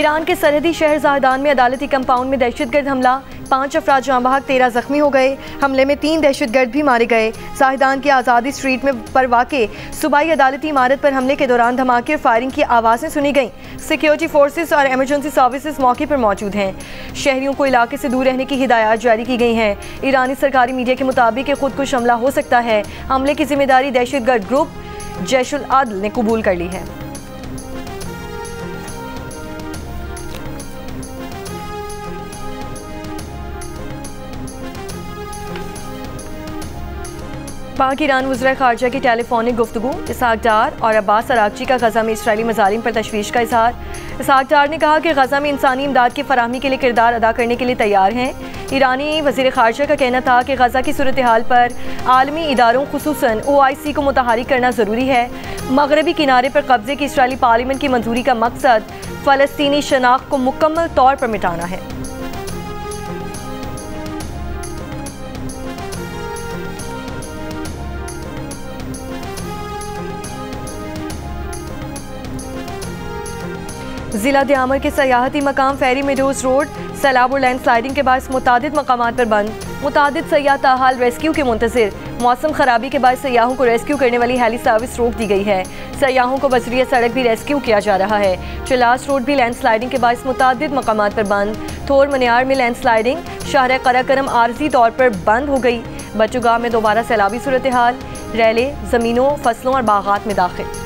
Iran के सरहदी शहर ज़ाहदान में अदालती कंपाउंड में दहशतगर्द हमला, 5 अफराद जाँ बहक, 13 जख्मी हो गए। हमले में 3 दहशतगर्द भी मारे गए। ज़ाहदान की आज़ादी स्ट्रीट में पर वाक़े सूबाई अदालती इमारत पर हमले के दौरान धमाके और फायरिंग की आवाज़ें सुनी गईं। सिक्योरिटी फोर्सेस और एमरजेंसी सर्विसेज मौके पर मौजूद हैं। शहरियों को इलाके से दूर रहने की हिदायत जारी की गई हैं। ईरानी सरकारी मीडिया के मुताबिक खुदकुश हमला हो सकता है। हमले की जिम्मेदारी दहशतगर्द ग्रुप जैशुल अदल ने कबूल कर ली है। पाक ईरान वज़ीर ख़ारजा की टेलीफोनिक गुफ्तगू, इसहाक डार और अब्बास अरागची का गज़ा में इसराइली मज़ालिम पर तशवीश का इजहार। इसहाक डार ने कहा कि गज़ा में इंसानी इमदाद की फराहमी के लिए किरदार अदा करने के लिए तैयार हैं। ईरानी वज़ीर ख़ारजा का कहना था कि गज़ा की सूरत हाल पर आलमी इदारों खुसूसन OIC को मुतहरिक करना ज़रूरी है। मगरबी किनारे पर कब्ज़े की इसराइली पार्लियामेंट की मंजूरी का मकसद फ़लस्तीनी शनाख्त को मुकम्मल तौर पर मिटाना है। जिला दियामर के सयाहती मकाम फेरी मेडोज रोड सैलाब और लैंड स्लाइडिंग के बायस मुतादिद मकामात पर बंद। मुतादिद सयाह ताहाल रेस्क्यू के मुंतज़िर। मौसम खराबी के बाद सयाहों को रेस्क्यू करने वाली हेली सर्विस रोक दी गई है। सयाहों को बजरिया सड़क भी रेस्क्यू किया जा रहा है। चिलास रोड भी लैंड स्लाइडिंग के बायस मुतादिद मकामात पर बंद। थोर मनियार में लैंड स्लाइडिंग, शाहर कराकरम आर्जी तौर पर बंद हो गई। बच्चोगाह में दोबारा सैलाबी सूरत हाल, रैले ज़मीनों, फसलों और बागात में दाखिल।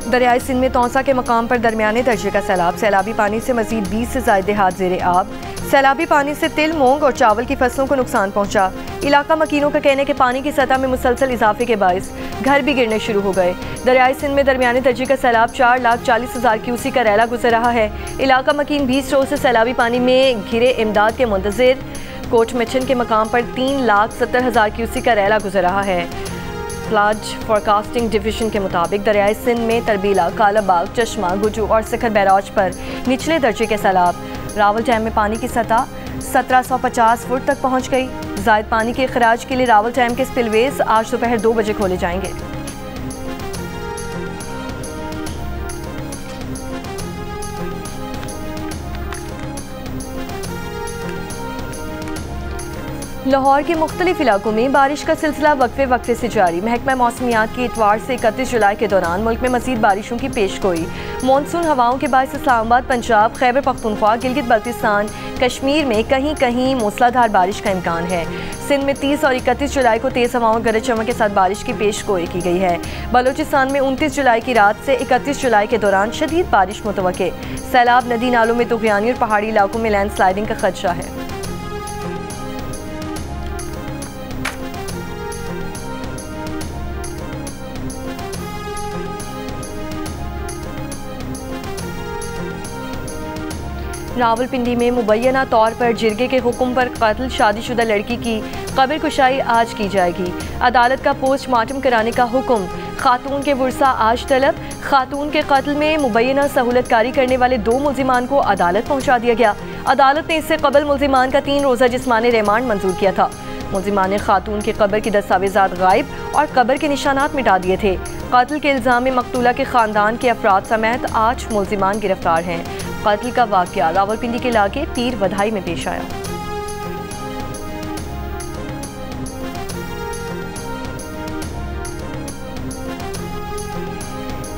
दरियाई सिंध में तौसा के मकाम पर दरमियाने दर्जे का सैलाब। सैलाबी पानी से मजीद 20 से ज़ायद देहात ज़ेरे आब। सैलाबी पानी से तिल, मूंग और चावल की फसलों को नुकसान पहुंचा। इलाका मकीनों का कहने के पानी की सतह में मुसलसल इजाफे के बायस घर भी गिरने शुरू हो गए। दरियाई सिंध में दरमियाने दर्जे का सैलाब 4,40,000 क्यूसी का रैला गुजर रहा है। इलाका मकीन 20 रोज से सैलाबी पानी में घिरे इमदाद के मुंतज़िर। कोट मिशन के मकाम पर 3,70,000 क्यूसी का रैला गुजर रहा है। फ्लड फोरकास्टिंग डिवीजन के मुताबिक दरियाई सिंध में तरबीला, कालाबाग, चश्मा, गुजू और सिखर बैराज पर निचले दर्जे के सैलाब। रावल डैम में पानी की सतह 1750 फुट तक पहुंच गई। ज़ायद पानी के अखराज के लिए रावल डैम के स्पिलवेज आज दोपहर 2 बजे खोले जाएंगे। लाहौर के मुख्तलिफ इलाकों में बारिश का सिलसिला वक्फे वक्फे से जारी। महकमा मौसमियात की इतवार से 31 जुलाई के दौरान मुल्क में मज़ीद बारिशों की पेशगोई। मानसून हवाओं के बायस इस्लामाबाद, पंजाब, खैबर पख्तूनख्वा, गिलगित बल्तिस्तान, कश्मीर में कहीं कहीं मूसलाधार बारिश का इम्कान है। सिंध में 30 और 31 जुलाई को तेज़ हवाओं गरज चमक के साथ बारिश की पेशगोई की गई है। बलोचिस्तान में 29 जुलाई की रात से 31 जुलाई के दौरान शदीद बारिश मुतवक्के। सैलाब, नदी नालों में तुग़यानी और पहाड़ी इलाकों में लैंड स्लाइडिंग का खदशा है। रावलपिंडी में मुबैना तौर पर जिरगे के हुक्म पर कत्ल शादीशुदा लड़की की कब्र कुशाई आज की जाएगी। अदालत का पोस्टमार्टम कराने का हुक्म। खातून के वर्सा आज तलब। खातून के कत्ल में मुबैना सहूलतकारी करने वाले 2 मुल्जिमान को अदालत पहुंचा दिया गया। अदालत ने इससे कबल मुल्जिमान का 3 रोज़ा जिस्मानी रिमांड मंजूर किया था। मुल्जिमान ने खातून की कब्र की दस्तावेजात गायब और कब्र के निशानात मिटा दिए थे। कत्ल के इल्ज़ाम में मकतूला के ख़ानदान के अफराद समेत 8 मुल्जिमान गिरफ्तार हैं। कत्ल का वाक़या रावलपिंडी के इलाके पीर वधाई में पेश आया।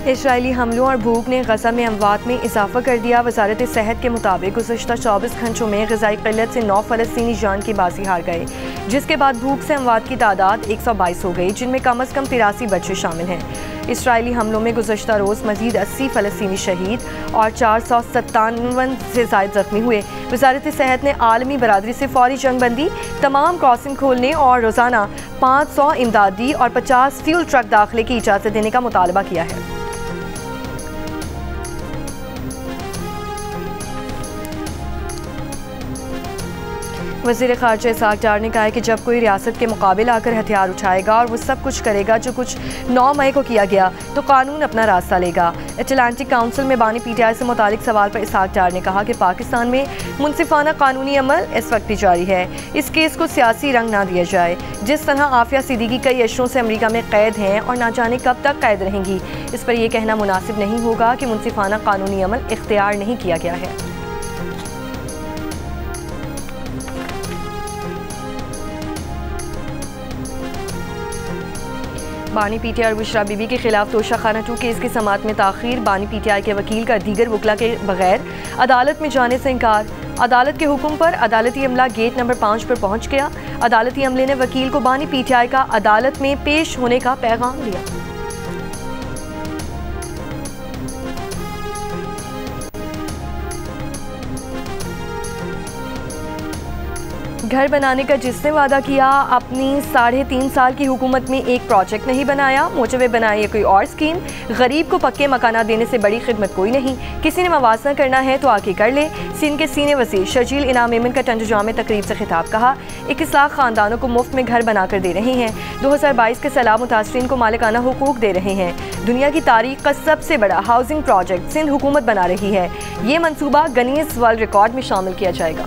इजरायली हमलों और भूख ने गज़ा में अमवात में इजाफा कर दिया। वजारत सेहत के मुताबिक गुज़श्ता 24 घंटों में ग़िज़ाई क़िल्लत से 9 फ़लस्तीनी जान की बाजी हार गए, जिसके बाद भूख से अमवात की तादाद 122 हो गई, जिनमें कम अज़ कम 83 बच्चे शामिल हैं। इसराइली हमलों में गुज़श्ता रोज़ मज़ीद 80 फ़लस्तीनी शहीद और 457 से ज़ायद ज़ख्मी हुए। वजारत सेहत ने आलमी बरादरी से फ़ौरी जंगबंदी, तमाम क्रॉसिंग खोलने और रोज़ाना 500 इमदादी और 50 फ्यूल ट्रक दाखिले की इजाज़त देने का मुतालबा किया है। वज़ीर ख़ारजा इसहाक़ डार ने कहा है कि जब कोई रियासत के मुकाबले आकर हथियार उठाएगा और वो सब कुछ करेगा जो कुछ 9 मई को किया गया तो कानून अपना रास्ता लेगा। अटलांटिक काउंसिल में बानी PTI से मुतालिक सवाल पर इसहाक़ डार ने कहा कि पाकिस्तान में मुनसिफाना कानूनी अमल इस वक्त भी जारी है, इस केस को सियासी रंग ना दिया जाए। जिस तरह आफिया सिद्दीकी कई अशरों से अमरीका में कैद हैं और ना जाने कब तक कैद रहेंगी, इस पर यह कहना मुनासिब नहीं होगा कि मुनसिफाना कानूनी अमल इख्तियार नहीं किया गया है। बानी PTI और बुशरा बीबी के खिलाफ तोशा खाना 2 केस की समाअत में ताख़ीर। बानी PTI के वकील का दीगर वकला के बगैर अदालत में जाने से इनकार। अदालत के हुक्म पर अदालती अमला गेट नंबर 5 पर पहुंच गया। अदालती अमले ने वकील को बानी PTI का अदालत में पेश होने का पैगाम दिया। घर बनाने का जिसने वादा किया, अपनी 3.5 साल की हुकूमत में एक प्रोजेक्ट नहीं बनाया। मोटरवे बनाई कोई और स्कीम। गरीब को पक्के मकाना देने से बड़ी खिदमत कोई नहीं। किसी ने मवासना करना है तो आके कर ले। सिंध के सीने वज़ीर शर्जील इनाम मेमन का टंडुजाम में तकरीब से खिताब। कहा 21 लाख ख़ानदानों को मुफ्त में घर बनाकर दे रहे हैं। 2022 के सैलाब मुतासरीन को मालिकाना हुकूक दे रहे हैं। दुनिया की तारीख का सबसे बड़ा हाउसिंग प्रोजेक्ट सिंध हुकूमत बना रही है। ये मनसूबा गिनीज वर्ल्ड रिकॉर्ड में शामिल किया जाएगा।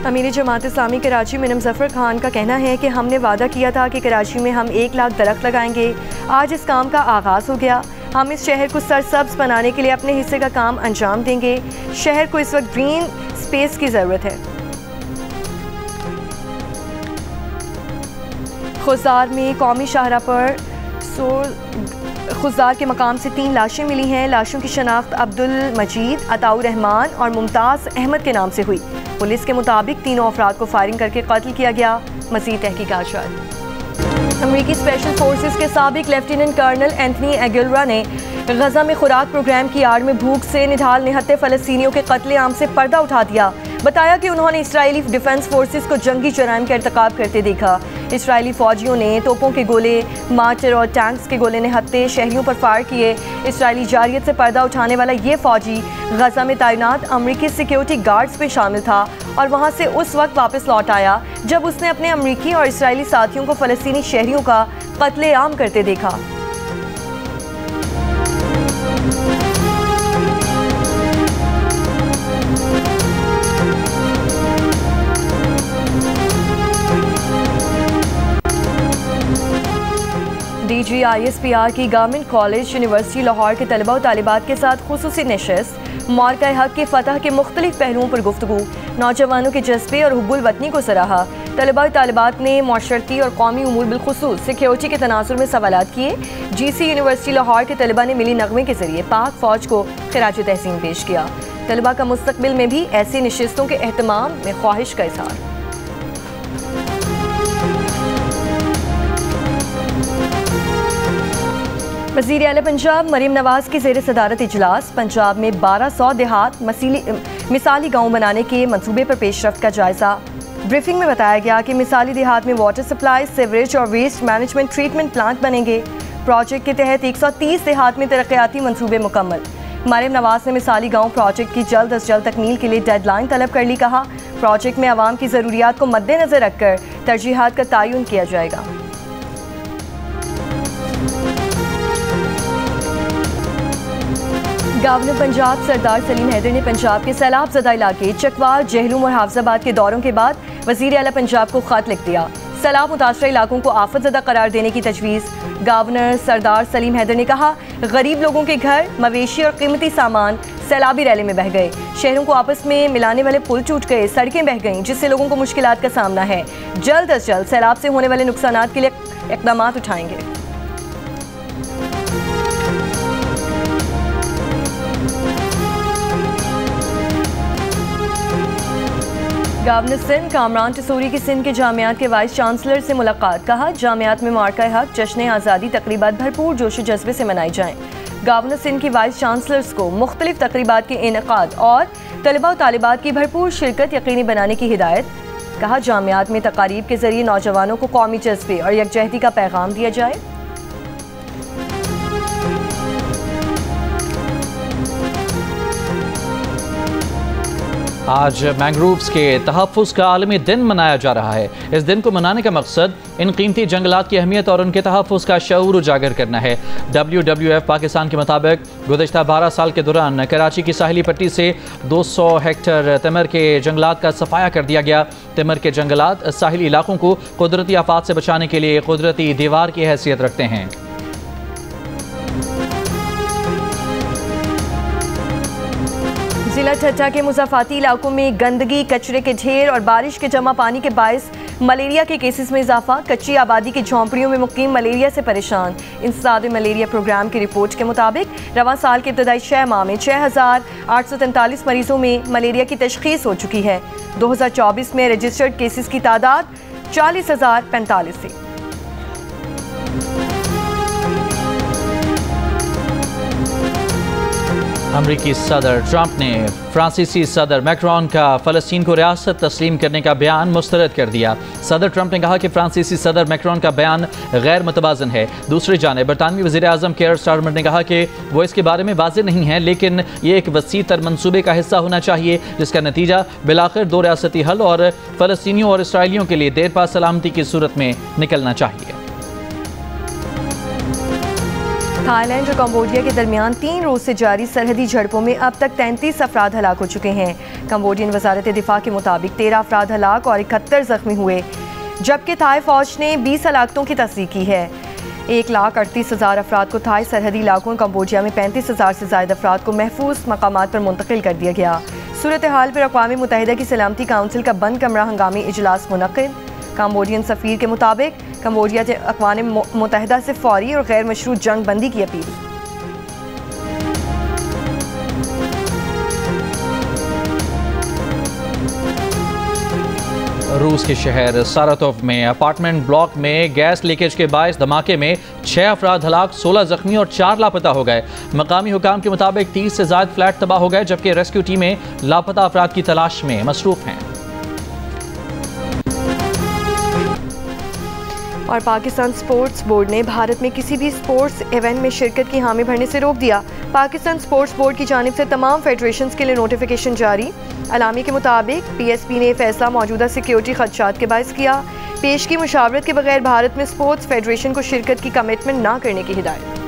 अमीर जमात इस्लामी कराची में मुज़फ़्फ़र खान का कहना है कि हमने वादा किया था कि कराची में हम 1 लाख दरख्त लगाएंगे। आज इस काम का आगाज़ हो गया। हम इस शहर को सरसब्ज़ बनाने के लिए अपने हिस्से का काम अंजाम देंगे। शहर को इस वक्त ग्रीन स्पेस की ज़रूरत है। खुजार में कौमी शाहरा पर खुजार के मकाम से 3 लाशें मिली हैं। लाशों की शनाख्त अब्दुल मजीद, अताउर रहमान और मुमताज़ अहमद के नाम से हुई। पुलिस के मुताबिक तीनों अफराद को फायरिंग करके कत्ल किया गया। मज़ीद तहकीकात जारी। अमेरिकी स्पेशल फोर्सेस के साबिक लेफ्टिनेंट कर्नल एंथनी एगुइलरा ने गजा में खुराक प्रोग्राम की आड़ में भूख से निढाल निहत्ते फ़लस्तीनियों के कत्लेआम से पर्दा उठा दिया। बताया कि उन्होंने इसराइली डिफेंस फोर्सेस को जंगी जराइम का इर्तिकाब करते देखा। इसराइली फौजियों ने तोपों के गोले, मार्टर और टैंक्स के गोले निहत्ते शहरियों पर फायर किए। इसराइली जारियत से पर्दा उठाने वाला ये फौजी गजा में तैनात अमरीकी सिक्योरिटी गार्ड्स में शामिल था और वहाँ से उस वक्त वापस लौट आया जब उसने अपने अमरीकी और इसराइली साथियों को फ़लस्तीनी शहरियों का कत्लेआम करते देखा। DGISPR की गवर्नमेंट कॉलेज यूनिवर्सिटी लाहौर के तलबा और तालिबात के साथ खुसूसी नशिस्त मार्का हक की फतह के मुख्तलिफ पहलुओं पर गुफ्तगू। नौजवानों के जज्बे और हुब्बुल वतनी को सराहा। तलबा और तालिबात ने माशरती और कौमी उमूर बिलखुसूस सिक्योरिटी के तनाजुर में सवालात किए। GC यूनिवर्सिटी लाहौर के तलबा ने मिली नगमे के जरिए पाक फौज को खिराज तहसीन पेश किया। तलबा का मुस्तकबिल में भी ऐसी नशिस्तों के एहतमाम में ख्वाहिश का इज़हार। वज़ीर आला पंजाब मरीम नवाज की ज़ेर सदारत इजलास। पंजाब में 1200 देहात मिसाली गाँव बनाने के मंसूबे पर पेशरफ्त का जायज़ा। ब्रीफिंग में बताया गया कि मिसाली देहात में वाटर सप्लाई, सीवरेज और वेस्ट मैनेजमेंट ट्रीटमेंट प्लांट बनेंगे। प्रोजेक्ट के तहत 130 देहात में तरक्याती मंसूबे मुकम्मल। मरीम नवाज ने मिसाली गाँव प्रोजेक्ट की जल्द अज जल्द तकमील के लिए डेडलाइन तलब कर ली। कहा प्रोजेक्ट में आवाम की ज़रूरियात को मद्देनज़र रखकर तरजीहात का तयन किया जाएगा। गवर्नर पंजाब सरदार सलीम हैदर ने पंजाब के सैलाब ज़दा इलाके चकवाल, जहलूम और हाफजाबाद के दौरों के बाद वज़ीर आला पंजाब को ख़त लिख दिया। सैलाब मुतासरा इलाकों को आफत ज़दा करार देने की तजवीज़। गवर्नर सरदार सलीम हैदर ने कहा गरीब लोगों के घर, मवेशी और कीमती सामान सैलाबी रैली में बह गए। शहरों को आपस में मिलाने वाले पुल टूट गए, सड़कें बह गईं, जिससे लोगों को मुश्किलात का सामना है। जल्द अज जल्द सैलाब से होने वाले नुकसानात के लिए इक़दाम उठाएंगे। गवर्नर सिंध कामरान टसूरी की सिंध के जामियात के वाइस चांसलर से मुलाकात। कहा जामियात में मार्का हक जश्न आज़ादी तकरीबात भरपूर जोश जज्बे से मनाई जाएँ। गवर्नर सिंध की वाइस चांसलर्स को मुख्तलिफ तकरीबात के इनेकाद और तलबा और तालिबात की भरपूर शिरकत यकीनी बनाने की हिदायत। कहा, जामियात में तकारीब के जरिए नौजवानों को कौमी जज्बे और यकजहती का पैगाम दिया जाए। आज मैंग्रोव्स के तहफ़्फ़ुज़ का आलमी दिन मनाया जा रहा है। इस दिन को मनाने का मकसद इन कीमती जंगलात की अहमियत और उनके तहफ़्फ़ुज़ का शऊर उजागर करना है। WWF पाकिस्तान के मुताबिक गुज़श्ता 12 साल के दौरान कराची की साहिली पट्टी से 200 हेक्टेयर तिमर के जंगलात का सफाया कर दिया गया। तिमर के जंगलात साहिली इलाकों को कुदरती आफात से बचाने के लिए कुदरती दीवार की हैसियत रखते हैं। जिला ठट्टा के मुज़ाफ़ाती इलाकों में गंदगी, कचरे के ढेर और बारिश के जमा पानी के बायस मलेरिया के केसेस में इजाफा। कच्ची आबादी की झोंपड़ियों में मुकीम मलेरिया से परेशान। इंसदाद मलेरिया प्रोग्राम की रिपोर्ट के मुताबिक रवां साल के इब्तदाई 6 माह में 6,843 मरीजों में मलेरिया की तशख़ीस हो चुकी है। 2024 में रजिस्टर्ड केसेस की तादाद 40,045 थी। अमरीकी सदर ट्रंप ने फ्रांसीसी सदर मैक्रोन का फ़लस्तीन को रियासत तस्लीम करने का बयान मुस्तरद कर दिया। सदर ट्रंप ने कहा कि फ्रांसीसी सदर मैक्रोन का बयान गैर मुतवाज़न है। दूसरी जानिब बरतानवी वज़ीर आज़म केयर स्टारमर ने कहा कि वो इसके बारे में वाज़ेह नहीं है, लेकिन ये एक वसी तर मंसूबे का हिस्सा होना चाहिए जिसका नतीजा बिलाखिर दो रियासती हल और फ़लस्तीनियों और इसराइलियों के लिए देर पा सलामती की सूरत में निकलना चाहिए। थाईलैंड और कंबोडिया के दरमियान 3 रोज से जारी सरहदी झड़पों में अब तक 33 अफराद हलाक हो चुके हैं। कंबोडियन वजारत दिफा के मुताबिक 13 अफराद हलाक और 71 जख्मी हुए, जबकि थाई फौज ने 20 हलाकतों की तस्दीक की है। 1,38,000 अफराद को थाई सरहदी इलाकों कंबोडिया में 35,000 से ज़ायद अफराद को महफूज मकामात पर मुंतकिल कर दिया गया। सूरत हाल पर अक़वाम मुत्तहिदा की सलामती काउंसिल का बंद कमरा हंगामी इजलास मुनक़िद। कंबोडियन सफ़ीर के मुताबिक कंबोडिया से अक़वाम मुत्तहिदा से फौरी और गैर मशरूत जंग बंदी की अपील। रूस के शहर सारातोव में अपार्टमेंट ब्लॉक में गैस लीकेज के बायस धमाके में 6 अफराद हलाक, 16 जख्मी और 4 लापता हो गए। मकामी हुकाम के मुताबिक 30 से ज़ायद फ्लैट तबाह हो गए, जबकि रेस्क्यू टीमें लापता अफराद की तलाश में मसरूफ़ हैं। और पाकिस्तान स्पोर्ट्स बोर्ड ने भारत में किसी भी स्पोर्ट्स इवेंट में शिरकत की हामी भरने से रोक दिया। पाकिस्तान स्पोर्ट्स बोर्ड की जानिब से तमाम फेडरेशंस के लिए नोटिफिकेशन जारी। अलामी के मुताबिक PSP ने फैसला मौजूदा सिक्योरिटी खदशात के बायस किया। पेश की मुशावरत के बगैर भारत में स्पोर्ट्स फेडरेशन को शिरकत की कमिटमेंट ना करने की हिदायत।